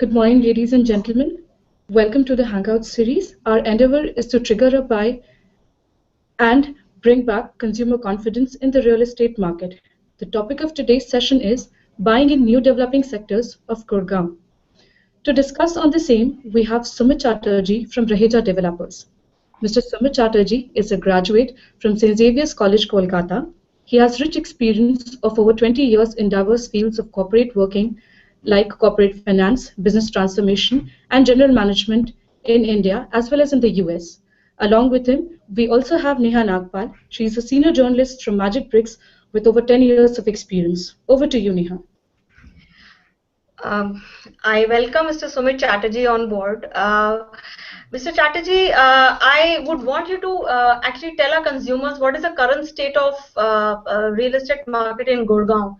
Good morning, ladies and gentlemen. Welcome to the Hangout series. Our endeavor is to trigger a buy and bring back consumer confidence in the real estate market. The topic of today's session is buying in new developing sectors of Gurgaon. To discuss on the same, we have Sumit Chatterjee from Raheja Developers. Mr. Sumit Chatterjee is a graduate from St. Xavier's College, Kolkata. He has rich experience of over 20 years in diverse fields of corporate working like corporate finance, business transformation, and general management in India as well as in the US. Along with him, we also have Neha Nagpal. She is a senior journalist from Magic Bricks with over 10 years of experience. Over to you, Neha. I welcome Mr. Sumit Chatterjee on board. Mr. Chatterjee, I would want you to actually tell our consumers what is the current state of real estate market in Gurgaon.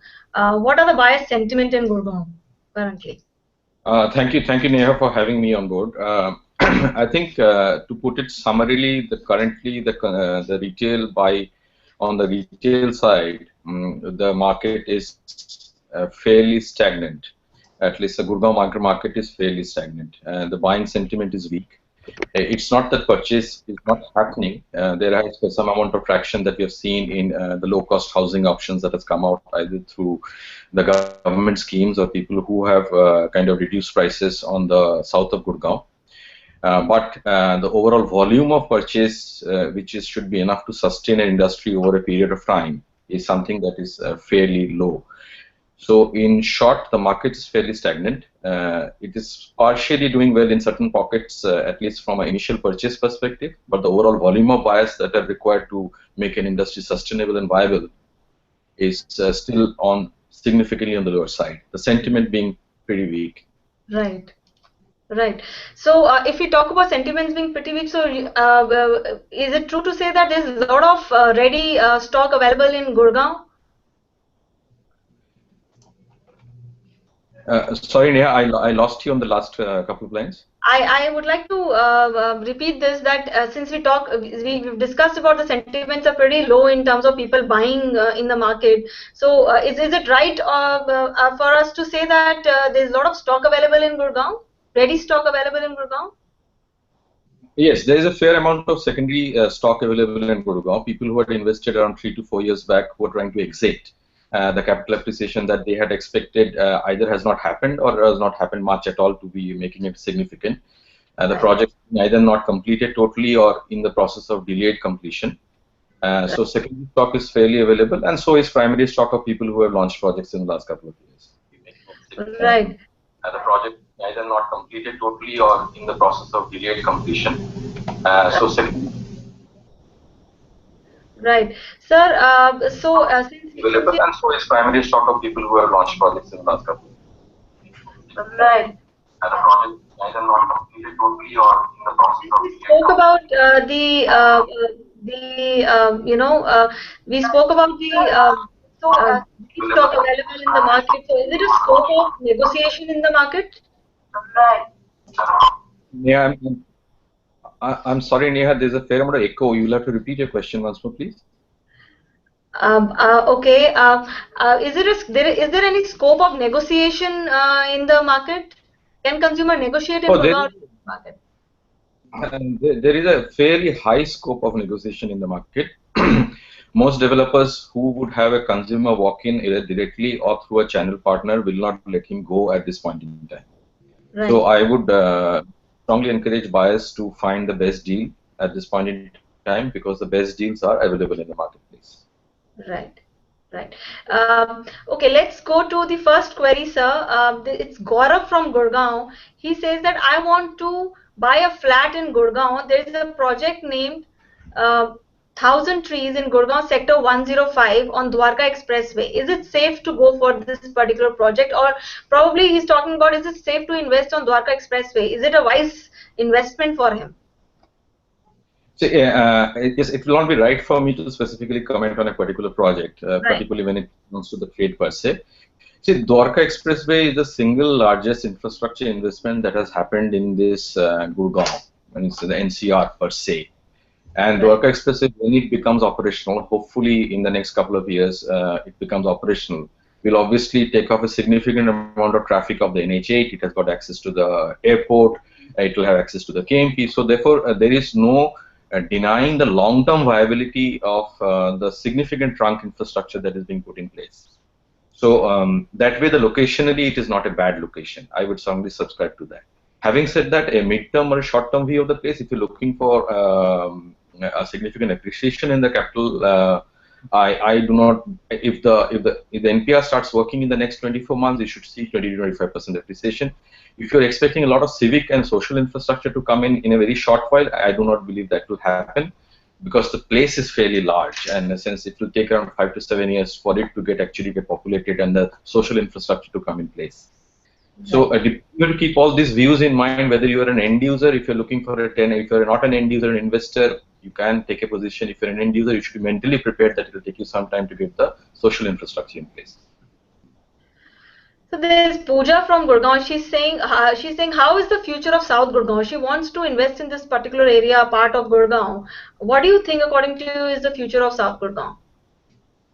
What are the buyer sentiment in Gurgaon currently? Thank you, Neha, for having me on board. I think to put it summarily, currently the retail buy on the retail side, the market is fairly stagnant. At least the Gurgaon market is fairly stagnant. The buying sentiment is weak. It's not that purchase is not happening. There has been some amount of traction that we have seen in the low-cost housing options that has come out either through the government schemes or people who have kind of reduced prices on the south of Gurgaon. But the overall volume of purchase, which should be enough to sustain an industry over a period of time, is something that is fairly low. So in short, the market is fairly stagnant. It is partially doing well in certain pockets, at least from an initial purchase perspective, but the overall volume of buyers that are required to make an industry sustainable and viable is still significantly on the lower side. The sentiment being pretty weak. Right. Right. So if we talk about sentiments being pretty weak, so is it true to say that there's a lot of ready stock available in Gurgaon? Sorry, Neha, I lost you on the last couple of lines. I would like to repeat this, that since we've discussed about the sentiments are pretty low in terms of people buying in the market. So is it right for us to say that there's a lot of stock available in Gurgaon, ready stock available in Gurgaon? Yes, there is a fair amount of secondary stock available in Gurgaon. People who had invested around 3 to 4 years back who are trying to exit. The capital appreciation that they had expected either has not happened or has not happened much at all to be making it significant. The project is either not completed totally or in the process of delayed completion. So secondary stock is fairly available, and so is primary stock of people who have launched projects in the last couple of years. Right. The project is either not completed totally or in the process of delayed completion. So secondary. Right, sir. Since available, and so is primary stock of people who have launched projects in the last couple of years. Right. The project is either not completed totally or in the process of. We spoke about we spoke about the stock available in the market. So, is it a scope of negotiation in the market? Right. Yeah. I'm sorry, Neha, there's a fair amount of echo. You'll have to repeat your question once more, please. Okay. Is there any scope of negotiation in the market? Can consumer negotiate in the market? There is a fairly high scope of negotiation in the market. Most developers who would have a consumer walk in either directly or through a channel partner will not let him go at this point in time. Right. So I would strongly encourage buyers to find the best deal at this point in time because the best deals are available in the marketplace. Right. Right. Okay, let's go to the first query, sir. It's Gaurav from Gurgaon. He says that I want to buy a flat in Gurgaon. There is a project named 1000 Trees in Gurgaon Sector 105 on Dwarka Expressway. Is it safe to go for this particular project? Or probably he's talking about, is it safe to invest on Dwarka Expressway? Is it a wise investment for him? So, it will not be right for me to specifically comment on a particular project, particularly when it comes to the trade per se. See, Dwarka Expressway is the single largest infrastructure investment that has happened in this Gurgaon, and it's the NCR per se. And Dwarka Expressway, when it becomes operational, hopefully in the next couple of years, it becomes operational. will obviously take off a significant amount of traffic of the NH8. It has got access to the airport. It will have access to the KMP. So therefore, there is no denying the long-term viability of the significant trunk infrastructure that is being put in place. So that way, the locationally, it is not a bad location. I would strongly subscribe to that. Having said that, a midterm or a short-term view of the place, if you're looking for a significant appreciation in the capital, I do not. If the NPR starts working in the next 24 months, you should see 20 to 25% appreciation. If you're expecting a lot of civic and social infrastructure to come in a very short while, I do not believe that will happen, because the place is fairly large, and since it will take around 5 to 7 years for it to get populated and the social infrastructure to come in place. So you have to keep all these views in mind, whether you are an end user, if you're looking for a tenant, if you're not an end user, an investor, you can take a position. If you're an end user, you should be mentally prepared that it will take you some time to get the social infrastructure in place. So there's Pooja from Gurgaon. She's saying, how is the future of South Gurgaon? She wants to invest in this particular area, part of Gurgaon. What do you think, according to you, is the future of South Gurgaon?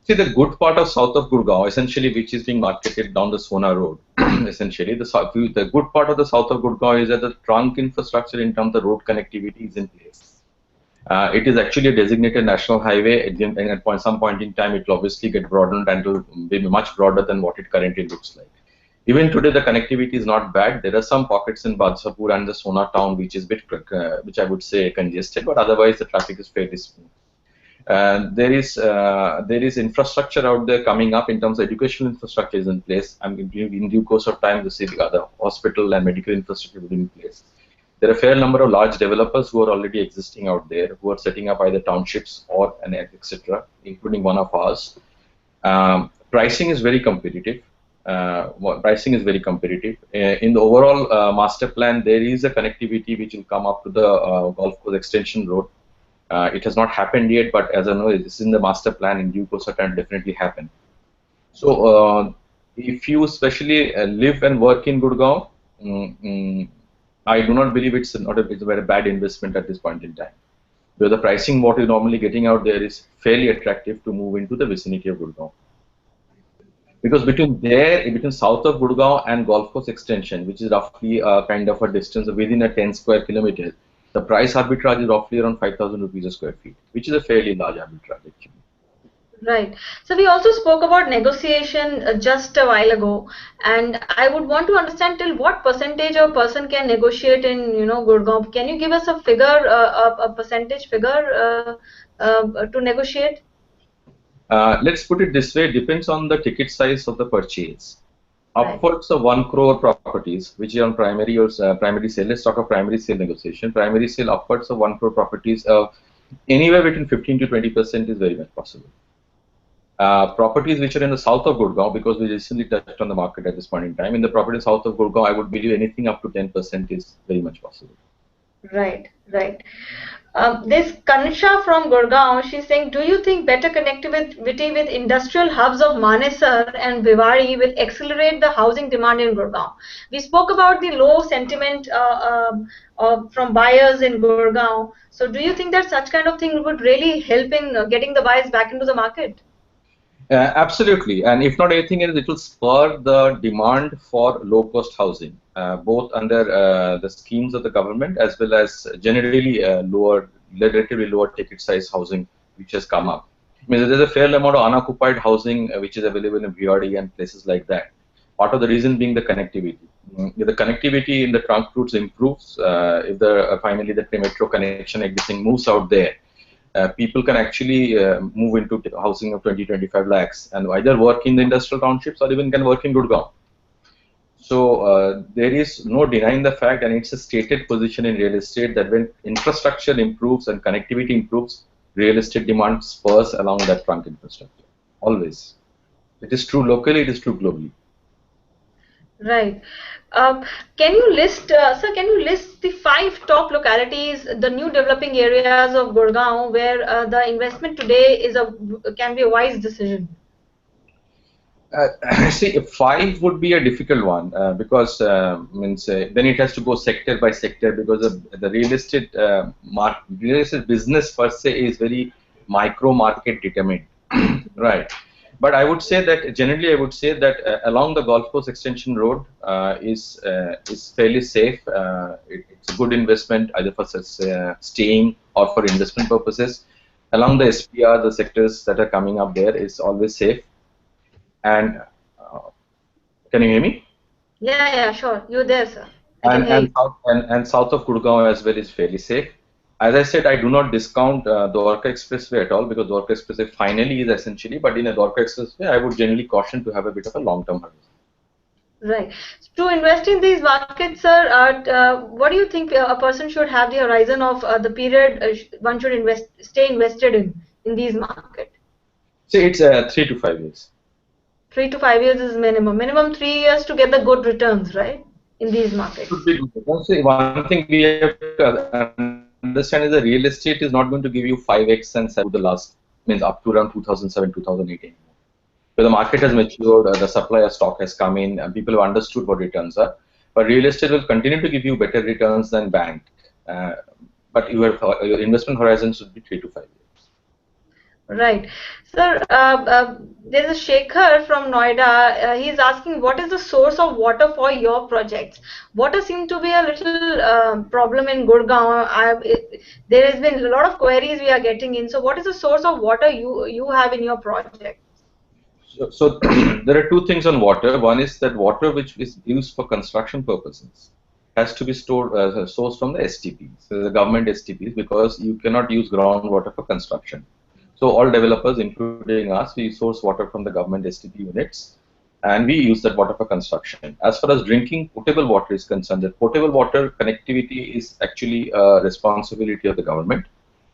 See, the good part of south of Gurgaon, essentially, which is being marketed down the Sona Road, essentially, the good part of the south of Gurgaon is that the trunk infrastructure in terms of road connectivity is in place. It is actually a designated national highway, and at some point in time, it will obviously get broadened and will be much broader than what it currently looks like. Even today, the connectivity is not bad. There are some pockets in Badshapur and the Sona town which is which I would say congested, but otherwise the traffic is fairly smooth. There is infrastructure out there coming up in terms of educational infrastructure is in place. In due course of time, the hospital and medical infrastructure will be in place. There are a fair number of large developers who are already existing out there, who are setting up either townships or etc., including one of ours. Pricing is very competitive. Pricing is very competitive. In the overall master plan, there is a connectivity which will come up to the golf course extension road. It has not happened yet, but as I know, this is in the master plan. In due course of time, definitely happen. So, if you especially live and work in Gurgaon, I do not believe it's a very bad investment at this point in time. Because the pricing what you're normally getting out there is fairly attractive to move into the vicinity of Gurgaon. Because between south of Gurgaon and golf course extension, which is roughly kind of a distance within a 10 square kilometers, the price arbitrage is roughly around 5,000 rupees a square feet, which is a fairly large arbitrage actually. Right. So we also spoke about negotiation just a while ago, and I would want to understand till what percentage a person can negotiate in, Gurgaon. Can you give us a figure, a percentage figure to negotiate? Let's put it this way: it depends on the ticket size of the purchase. Upwards of 1 crore properties, which is on primary or primary sale. Let's talk of primary sale negotiation. Primary sale upwards of 1 crore properties, anywhere between 15 to 20% is very much possible. Properties which are in the south of Gurgaon, because we recently touched on the market at this point in time, in the property south of Gurgaon, I would believe anything up to 10% is very much possible. Right, right. This Kansha from Gurgaon, she's saying, do you think better connectivity with industrial hubs of Manesar and Bhiwadi will accelerate the housing demand in Gurgaon? We spoke about the low sentiment from buyers in Gurgaon. So do you think that such kind of thing would really help in getting the buyers back into the market? Absolutely, and if not anything else, it will spur the demand for low-cost housing, both under the schemes of the government as well as generally relatively lower ticket size housing which has come up. I mean, there's a fair amount of unoccupied housing which is available in Bhiwadi and places like that. Part of the reason being the connectivity. If the connectivity in the trunk routes improves, if finally the metro connection, everything moves out there, people can actually move into housing of 20-25 lakhs and either work in the industrial townships or even can work in Gurgaon. So there is no denying the fact, and it's a stated position in real estate, that when infrastructure improves and connectivity improves, real estate demand spurs along that trunk infrastructure. Always. It is true locally, it is true globally. Right. Can you list, sir, can you list the 5 top localities, the new developing areas of Gurgaon where the investment today can be a wise decision? See, 5 would be a difficult one because then it has to go sector by sector, because the real estate business per se is very micro market determined, right? But I would say that generally, I would say that along the golf course extension road is fairly safe. It's a good investment either for staying or for investment purposes. Along the SPR, the sectors that are coming up there is always safe. And can you hear me? Yeah, yeah, sure. You're there, sir. I can hear you. And south of Gurgaon as well is fairly safe. As I said, I do not discount Dwarka Expressway at all because Dwarka Expressway finally is essentially, but in a Dwarka Expressway, I would generally caution to have a bit of a long-term horizon. Right. To invest in these markets, sir, what do you think a person should have the horizon of the period one should stay invested in these markets? See, it's 3 to 5 years. 3 to 5 years is minimum. Minimum 3 years to get the good returns, right? In these markets. Should be good. See, one thing we have to understand is that real estate is not going to give you 5x and 7 the last, means up to around 2007, 2018. Where the market has matured, the supply of stock has come in, and people have understood what returns are. But real estate will continue to give you better returns than bank. But your investment horizon should be 3 to 5 years. Right. Sir, there's a Shekhar from Noida. He's asking, what is the source of water for your projects? Water seems to be a little problem in Gurgaon. There has been a lot of queries we are getting in. So what is the source of water you have in your project? So there are two things on water. One is that water which is used for construction purposes has to be stored sourced from the STPs, so the government STPs, because you cannot use groundwater for construction. So all developers, including us, we source water from the government STP units, and we use that water for construction. As far as drinking potable water is concerned, the potable water connectivity is actually a responsibility of the government,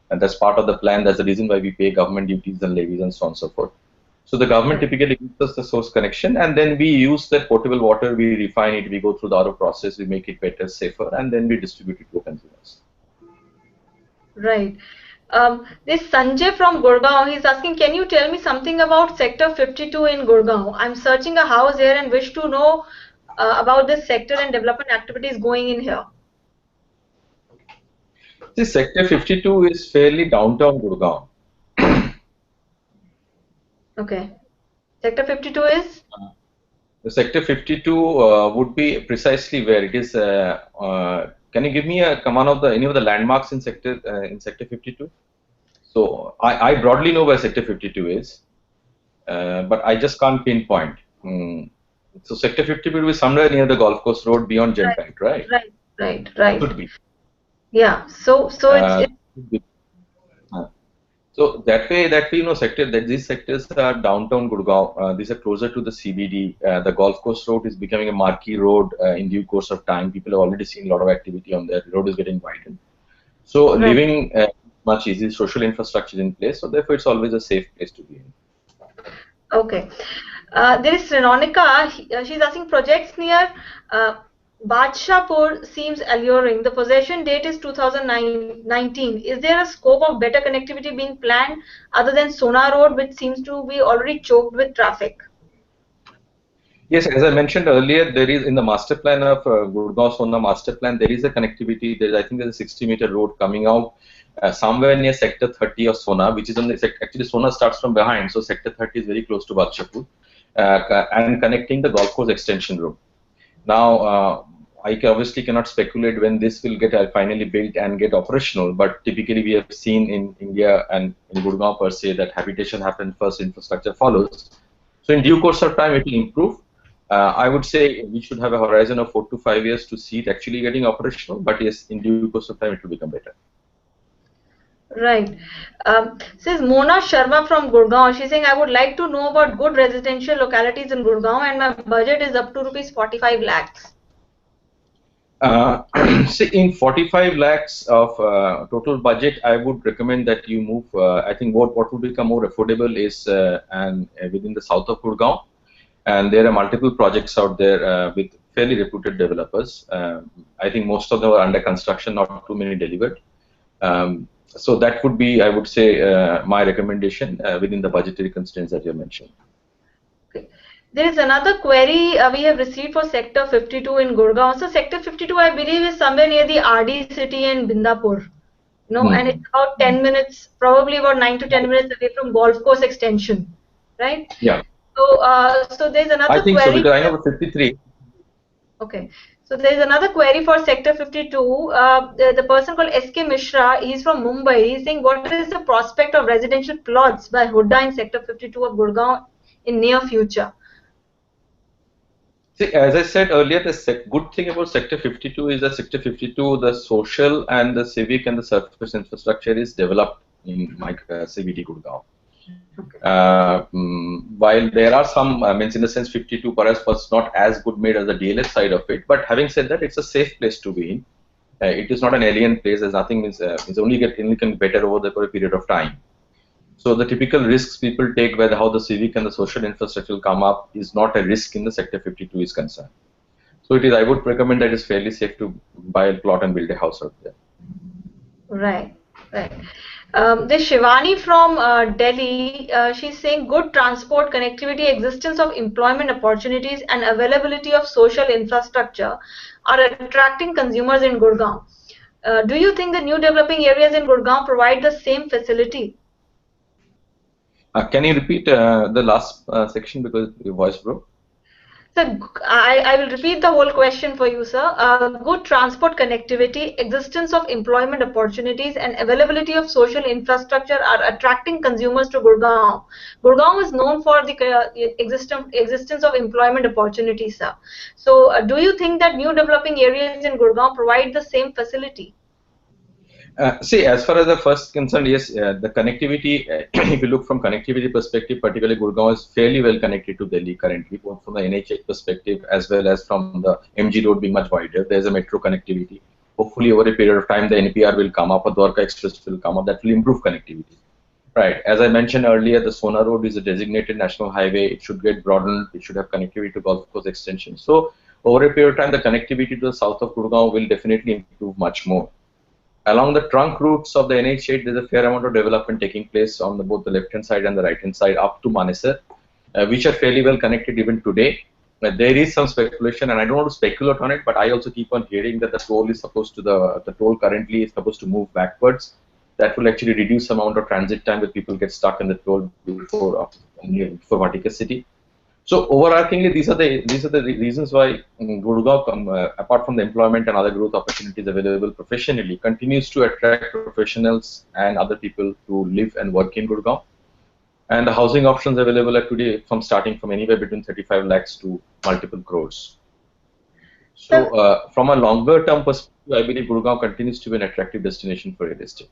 and that's part of the plan. That's the reason why we pay government duties and levies and so on and so forth. So the government typically gives us the source connection, and then we use that potable water, we refine it, we go through the RO process, we make it better, safer, and then we distribute it to consumers. Right. This Sanjay from Gurgaon, he's asking, can you tell me something about Sector 52 in Gurgaon? I'm searching a house here and wish to know about this sector and development activities going in here. This Sector 52 is fairly downtown Gurgaon. Okay. Sector 52 is? The Sector 52 would be precisely where it is. Can you give me one of any of the landmarks in Sector 52? So I broadly know where Sector 52 is, but I just can't pinpoint. So Sector 52 will be somewhere near the golf course road beyond Genpact, right? Right. Could be. Yeah. So so that way, these sectors are downtown Gurgaon. These are closer to the CBD. The golf course road is becoming a marquee road in due course of time. People have already seen a lot of activity on there. The road is getting widened. So living much easier, social infrastructure in place. So therefore, it's always a safe place to be in. Okay. There is Srinonika. She's asking, projects near Badshahpur seems alluring. The possession date is 2019. Is there a scope of better connectivity being planned other than Sona Road, which seems to be already choked with traffic? Yes, as I mentioned earlier, there is in the master plan of Gurgaon Sona master plan, there is a connectivity. I think there's a 60-meter road coming out somewhere near Sector 30 of Sona, which is on the actually Sona starts from behind, so Sector 30 is very close to Badshahpur, and connecting the golf course extension road. Now, I obviously cannot speculate when this will get finally built and get operational, but typically we have seen in India and in Gurgaon per se that habitation happens first, infrastructure follows. So in due course of time, it will improve. I would say we should have a horizon of 4 to 5 years to see it actually getting operational, but yes, in due course of time, it will become better. Right. Says Mona Sharma from Gurgaon. She's saying, I would like to know about good residential localities in Gurgaon, and my budget is up to rupees 45 lakhs. See, in 45 lakhs of total budget, I would recommend that you move. I think what would become more affordable is within the south of Gurgaon, and there are multiple projects out there with fairly reputed developers. I think most of them are under construction, not too many delivered. So that would be, I would say, my recommendation within the budgetary constraints that you mentioned. Okay. There is another query we have received for Sector 52 in Gurgaon. So Sector 52, I believe, is somewhere near the RD city in Bindapur. And it's about 10 minutes, probably about 9 to 10 minutes away from golf course extension. right? Yeah. So there's I another think so, query. because I know 53. Okay, so there is another query for Sector 52. The person called SK Mishra, he's from Mumbai. He's saying, what is the prospect of residential plots by Hooda in Sector 52 of Gurgaon in near future? See, as I said earlier, the good thing about Sector 52 is that Sector 52, the social and the civic and the surface infrastructure is developed in my CBD Gurgaon. While there are some, means in the sense 52 perhaps was not as good made as the DLF side of it, but having said that, it's a safe place to be in. It is not an alien place. There's nothing. It's only get better over a period of time. So the typical risks people take, whether how the civic and the social infrastructure will come up, is not a risk in the Sector 52 is concerned. So it is. I would recommend that it's fairly safe to buy a plot and build a house out there. Right, right. There's Shivani from Delhi. She's saying good transport connectivity, existence of employment opportunities, and availability of social infrastructure are attracting consumers in Gurgaon. Do you think the new developing areas in Gurgaon provide the same facility? Can you repeat the last section because your voice broke? So I will repeat the whole question for you, sir. Good transport connectivity, existence of employment opportunities, and availability of social infrastructure are attracting consumers to Gurgaon. Gurgaon is known for the existence of employment opportunities, sir. So do you think that new developing areas in Gurgaon provide the same facility? See, as far as the first concerned, yes, the connectivity, if you look from connectivity perspective, particularly Gurgaon is fairly well connected to Delhi currently, both from the NH8 perspective as well as from the MG road being much wider. There's a metro connectivity. Hopefully, over a period of time, the NPR will come up, or Dwarka Express will come up. That will improve connectivity. Right. As I mentioned earlier, the Sona Road is a designated national highway. It should get broadened. It should have connectivity to Golf Course extension. So, over a period of time, the connectivity to the south of Gurgaon will definitely improve much more. Along the trunk routes of the NH8, there's a fair amount of development taking place on both the left-hand side and the right-hand side up to Manesar, which are fairly well connected even today. There is some speculation, and I don't want to speculate on it, but I also keep on hearing that the toll is supposed to the toll currently is supposed to move backwards. That will actually reduce the amount of transit time that people get stuck in the toll before Vatika city. So overarchingly, these are the reasons why Gurgaon, apart from the employment and other growth opportunities available professionally, continues to attract professionals and other people to live and work in Gurgaon. And the housing options available are today from starting from anywhere between 35 lakhs to multiple crores. So from a longer term perspective, I believe Gurgaon continues to be an attractive destination for real estate.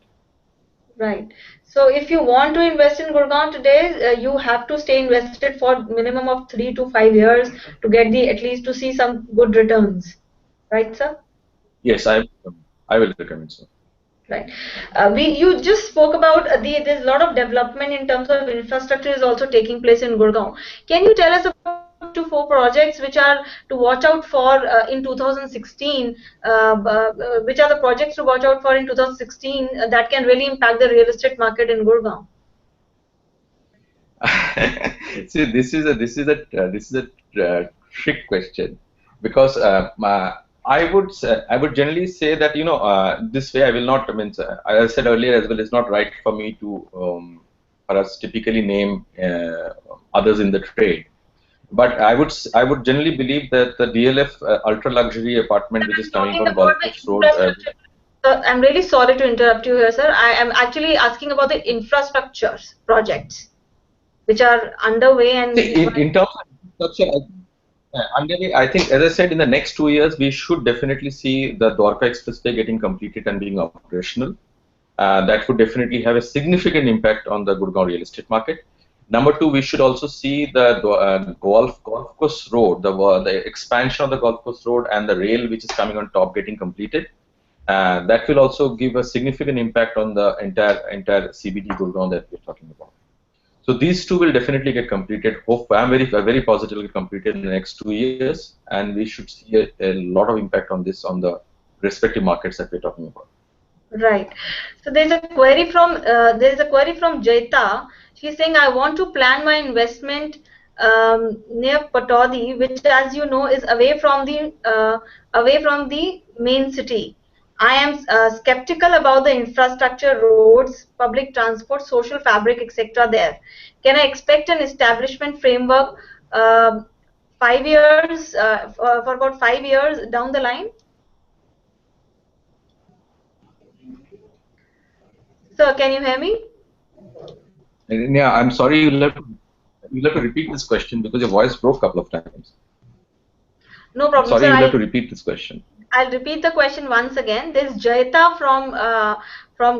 Right. So if you want to invest in Gurgaon today, you have to stay invested for minimum of 3 to 5 years to get the at least to see some good returns. Right, sir? Yes, I will recommend so. Right. You just spoke about there's a lot of development in terms of infrastructure is also taking place in Gurgaon. Can you tell us about 2 4 projects which are to watch out for in 2016? Which are the projects to watch out for in 2016 that can really impact the real estate market in Gurgaon? See, this is a trick question because I would generally say that this way I will not. I mean, as I said earlier as well, it's not right for me to for us typically name others in the trade. But I would generally believe that the DLF ultra luxury apartment which is coming Talking on about Golf the Course Road. infrastructure. I'm really sorry to interrupt you here, sir. I am actually asking about the infrastructures projects which are underway and See, in terms of infrastructure, underway, I think, as I said, in the next 2 years, we should definitely see the Dwarka Expressway getting completed and being operational. That would definitely have a significant impact on the Gurgaon real estate market. Number two, we should also see the Golf Course Road, the expansion of the Golf Course Road and the rail which is coming on top getting completed. That will also give a significant impact on the entire CBD Gurgaon that we're talking about. So these two will definitely get completed. I'm very positive will get completed in the next 2 years, and we should see a lot of impact on this on the respective markets that we're talking about. right. So there's a query from Jaita. She's saying, I want to plan my investment near Patodi, which, as you know, is away from the main city. I am skeptical about the infrastructure, roads, public transport, social fabric, etc. there. Can I expect an establishment framework 5 years for about 5 years down the line? Sir, can you hear me? Yeah, I'm sorry. You'll have to repeat this question because your voice broke a couple of times. No I'm problem, sorry. sir. You'll have to repeat this question. I'll repeat the question once again. There's Jaita from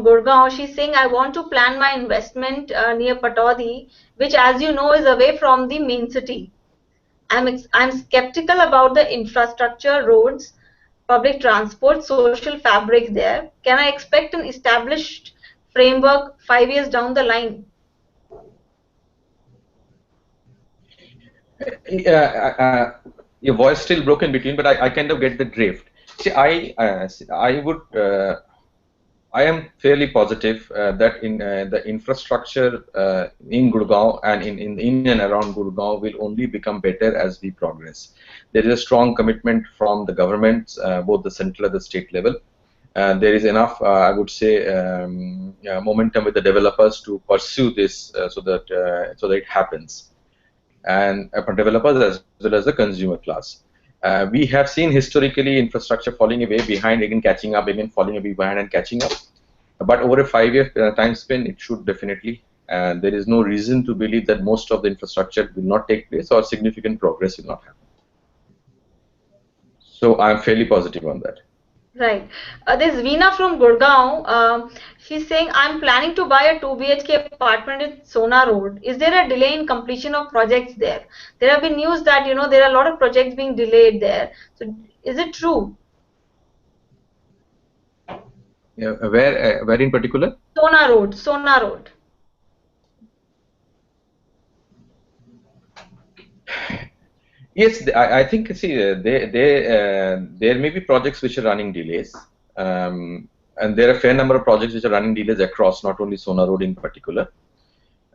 Gurgaon. She's saying, I want to plan my investment near Pataudi, which, as you know, is away from the main city. I'm skeptical about the infrastructure, roads, public transport, social fabric there. Can I expect an established framework 5 years down the line? Your voice still broke in between, but I kind of get the drift. See, I am fairly positive that in the infrastructure in Gurgaon and in and around Gurgaon will only become better as we progress. There is a strong commitment from the government, both the central and the state level. There is enough, I would say, momentum with the developers to pursue this so that it happens, and for developers as well as the consumer class. We have seen historically infrastructure falling away behind, again catching up, again falling away behind and catching up. But over a 5-year time span, it should definitely. There is no reason to believe that most of the infrastructure will not take place or significant progress will not happen. So I'm fairly positive on that. Right. There's Veena from Gurgaon. She's saying, I'm planning to buy a 2 BHK apartment in Sona Road. Is there a delay in completion of projects there? There have been news that, there are a lot of projects being delayed there. So is it true? Yeah, where in particular? Sona Road, Sona Road. Yes, I think, see, there may be projects which are running delays, and there are a fair number of projects which are running delays across, not only Sona Road in particular.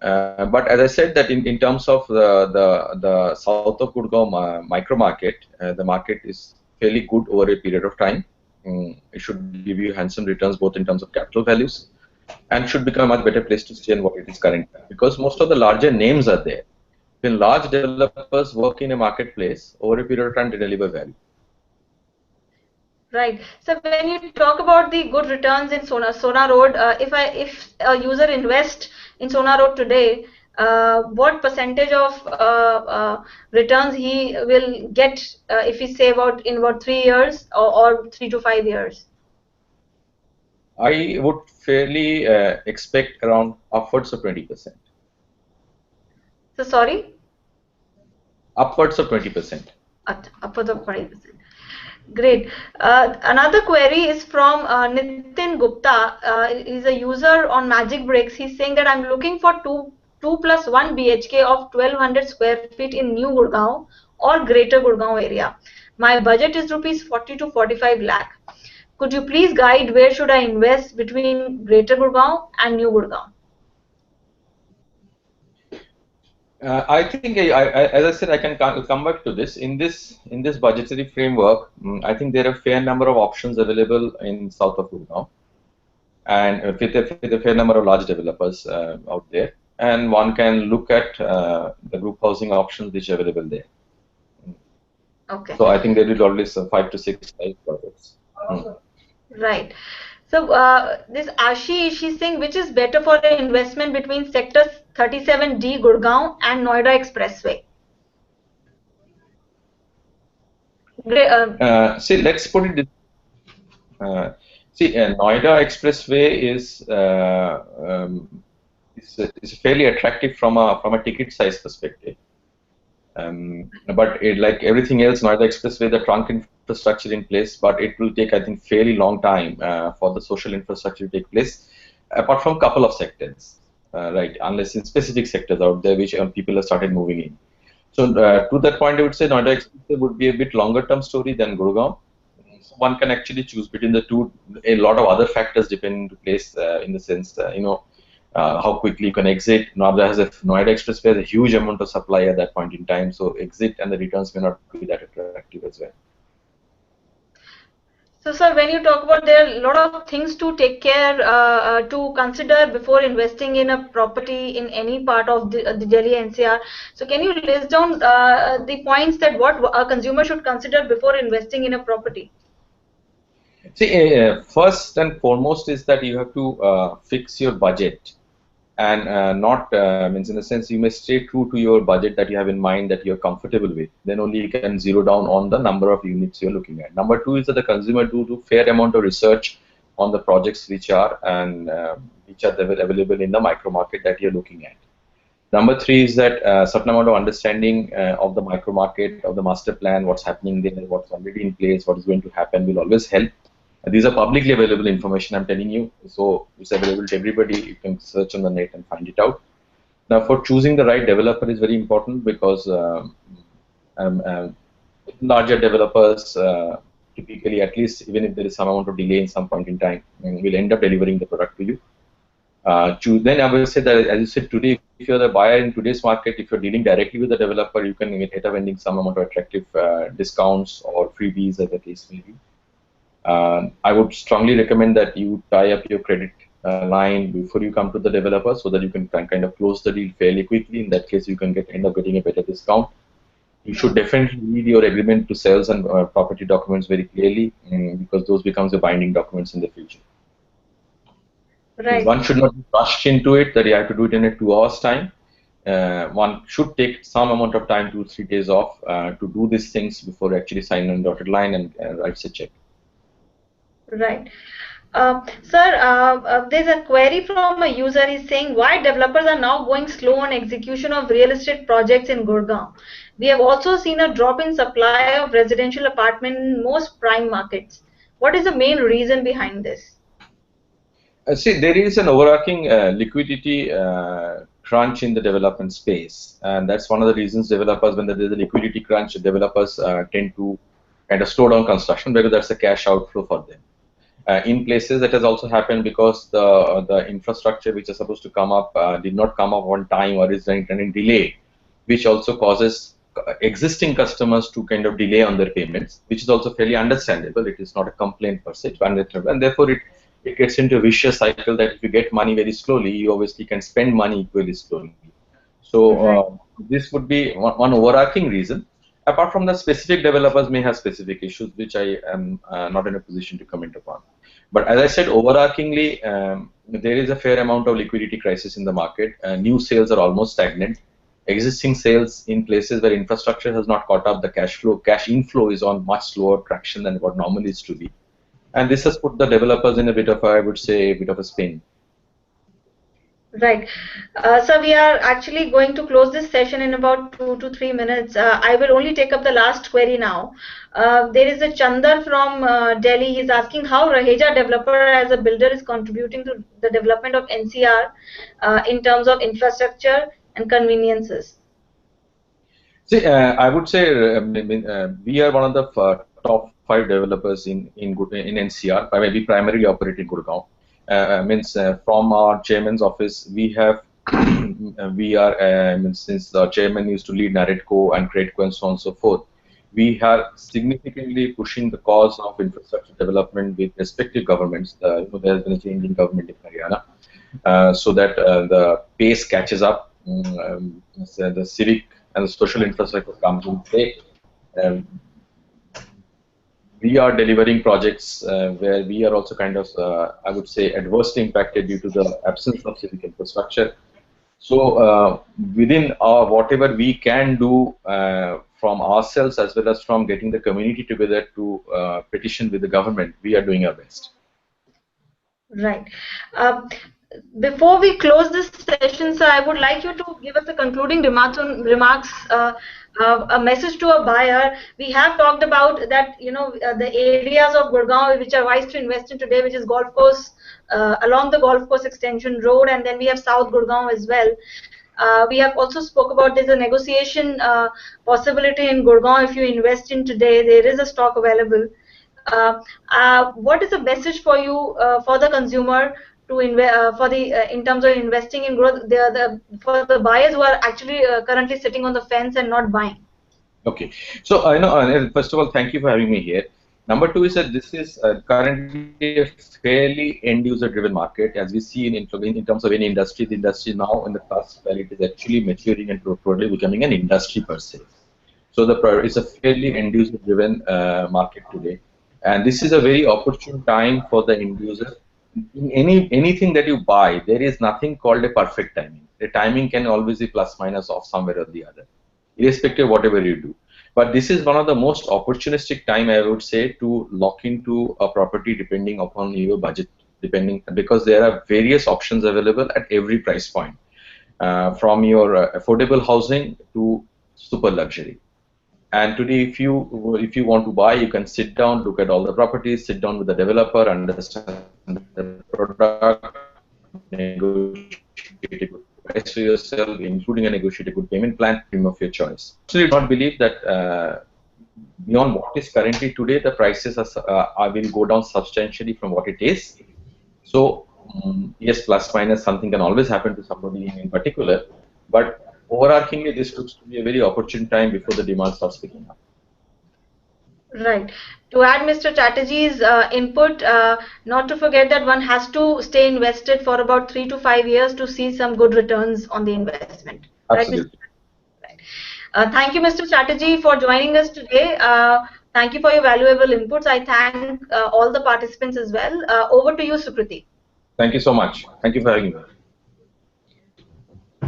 But as I said, that in terms of the south of Gurgaon micro market, the market is fairly good over a period of time. It should give you handsome returns both in terms of capital values, and should become a much better place to stay than what it is currently, because most of the larger names are there. When large developers work in a marketplace, over a period of time they deliver value. Right. So when you talk about the good returns in Sona Road, if a user invests in Sona Road today, what percentage of returns he will get if he say in about 3 years or 3 to 5 years? I would fairly expect around upwards of 20%. So sorry? Upwards of 20%. Upwards of 20%. Great. Another query is from Nitin Gupta. He's a user on Magic Bricks. He's saying that I'm looking for 2+1 BHK of 1200 square feet in New Gurgaon or Greater Gurgaon area. My budget is rupees 40 to 45 lakh. Could you please guide where should I invest between Greater Gurgaon and New Gurgaon? I think, as I said, I can come back to this. In this budgetary framework, I think there are a fair number of options available in south of Gurgaon, and with a fair number of large developers out there, and one can look at the group housing options which are available there. Okay. So I think there will always 5 to 6 projects. Right. So this Ashi, she's saying, which is better for an investment between sector 37D Gurgaon and Noida Expressway? See, let's put it this. Noida Expressway is fairly attractive from a ticket size perspective. But like everything else, Noida Expressway, the trunk infrastructure in place, but it will take, I think, fairly long time for the social infrastructure to take place, apart from a couple of sectors, right? Unless in specific sectors out there which people have started moving in. So to that point, I would say Noida Expressway would be a bit longer term story than Gurgaon. So one can actually choose between the two. A lot of other factors depend into place in the sense, how quickly you can exit. Noida Expressway has a huge amount of supply at that point in time, so exit and the returns may not be that attractive as well. So, sir, when you talk about there are a lot of things to take care, to consider before investing in a property in any part of the Delhi NCR. So, can you list down the points that what a consumer should consider before investing in a property? See, first and foremost is that you have to fix your budget, and not means in the sense you may stay true to your budget that you have in mind that you're comfortable with. Then only you can zero down on the number of units you're looking at. Number two is that the consumer do fair amount of research on the projects which are available in the micro market that you're looking at. Number three is that certain amount of understanding of the micro market, of the master plan, what's happening there, what's already in place, what is going to happen will always help. These are publicly available information I'm telling you, so it's available to everybody. You can search on the net and find it out. Now, for choosing the right developer is very important because larger developers typically, at least even if there is some amount of delay in some point in time, will end up delivering the product to you. Then I will say that, as you said today, if you're the buyer in today's market, if you're dealing directly with the developer, you can get ending some amount of attractive discounts or freebies, as the case may be. I would strongly recommend that you tie up your credit line before you come to the developer so that you can kind of close the deal fairly quickly. In that case, you can end up getting a better discount. You should definitely read your agreement to sales and property documents very clearly because those becomes the binding documents in the future. Right. One should not be rushed into it that you have to do it in a 2 hours time. One should take some amount of time, 2-3 days off to do these things before actually signing on dotted line and writes a check. Right. Sir, there's a query from a user. Is saying why developers are now going slow on execution of real estate projects in Gurgaon. We have also seen a drop in supply of residential apartment in most prime markets. What is the main reason behind this? See, there is an overarching liquidity crunch in the development space, and that's one of the reasons developers, when there is a liquidity crunch, developers tend to kind of slow down construction because that's a cash outflow for them. In places that has also happened because the infrastructure which is supposed to come up did not come up on time or is running delayed, which also causes existing customers to kind of delay on their payments, which is also fairly understandable. It is not a complaint per se, and therefore it gets into a vicious cycle that if you get money very slowly, you obviously can spend money equally slowly. So this would be one overarching reason. Apart from that, specific developers may have specific issues, which I am not in a position to comment upon. But as I said, overarchingly, there is a fair amount of liquidity crisis in the market. New sales are almost stagnant. Existing sales in places where infrastructure has not caught up, the cash inflow is on much slower traction than what normally is to be. And this has put the developers in a bit of I would say, a bit of a spin. Right. So we are actually going to close this session in about 2 to 3 minutes. I will only take up the last query now. There is a Chandar from Delhi. He is asking how Raheja Developer as a builder is contributing to the development of NCR in terms of infrastructure and conveniences. See, I would say we are one of the top 5 developers in NCR, maybe primarily operate in Gurgaon. From our chairman's office, we have since the chairman used to lead Naredco and Credco and so on and so forth, we are significantly pushing the cause of infrastructure development with respective governments. There has been a change in government in Haryana, so that the pace catches up. The civic and the social infrastructure comes in play. We are delivering projects where we are also kind of, I would say, adversely impacted due to the absence of civic infrastructure. So within whatever we can do from ourselves as well as from getting the community together to petition with the government, we are doing our best. Right. Before we close this session, sir, I would like you to give us a concluding remarks, a message to a buyer. We have talked about that, the areas of Gurgaon which are wise to invest in today, which is golf course, along the golf course extension road, and then we have South Gurgaon as well. We have also spoke about there's a negotiation possibility in Gurgaon. If you invest in today, there is a stock available. What is the message for you for the consumer to invest in terms of investing in growth? For the buyers who are actually currently sitting on the fence and not buying. Okay, so first of all, thank you for having me here. Number two is that this is currently a fairly end-user driven market. As we see in terms of any industry, the industry now in the past where it is actually maturing and probably becoming an industry per se. So it's a fairly end-user driven market today. And this is a very opportune time for the end user. In anything that you buy, there is nothing called a perfect timing. The timing can always be plus minus off somewhere or the other, irrespective of whatever you do. But this is one of the most opportunistic time, I would say, to lock into a property depending upon your budget, because there are various options available at every price point, from your affordable housing to super luxury. And today, if you want to buy, you can sit down, look at all the properties, sit down with the developer, understand the product, negotiate a good price for yourself, including a negotiate a good payment plan, of your choice. So you do not believe that beyond what is currently today, the prices will go down substantially from what it is. So yes, plus minus something can always happen to somebody in particular, but overarchingly, this looks to be a very opportune time before the demand starts picking up. Right. To add Mr. Chatterjee's input, not to forget that one has to stay invested for about 3 to 5 years to see some good returns on the investment. Absolutely. Right, Mr. Thank you, Mr. Chatterjee, for joining us today. Thank you for your valuable inputs. I thank all the participants as well. Over to you, Sukriti. Thank you so much. Thank you for having me.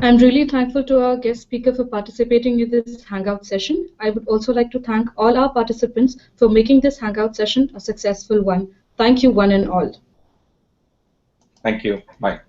I'm really thankful to our guest speaker for participating in this Hangout session. I would also like to thank all our participants for making this Hangout session a successful one. Thank you, one and all. Thank you. Bye.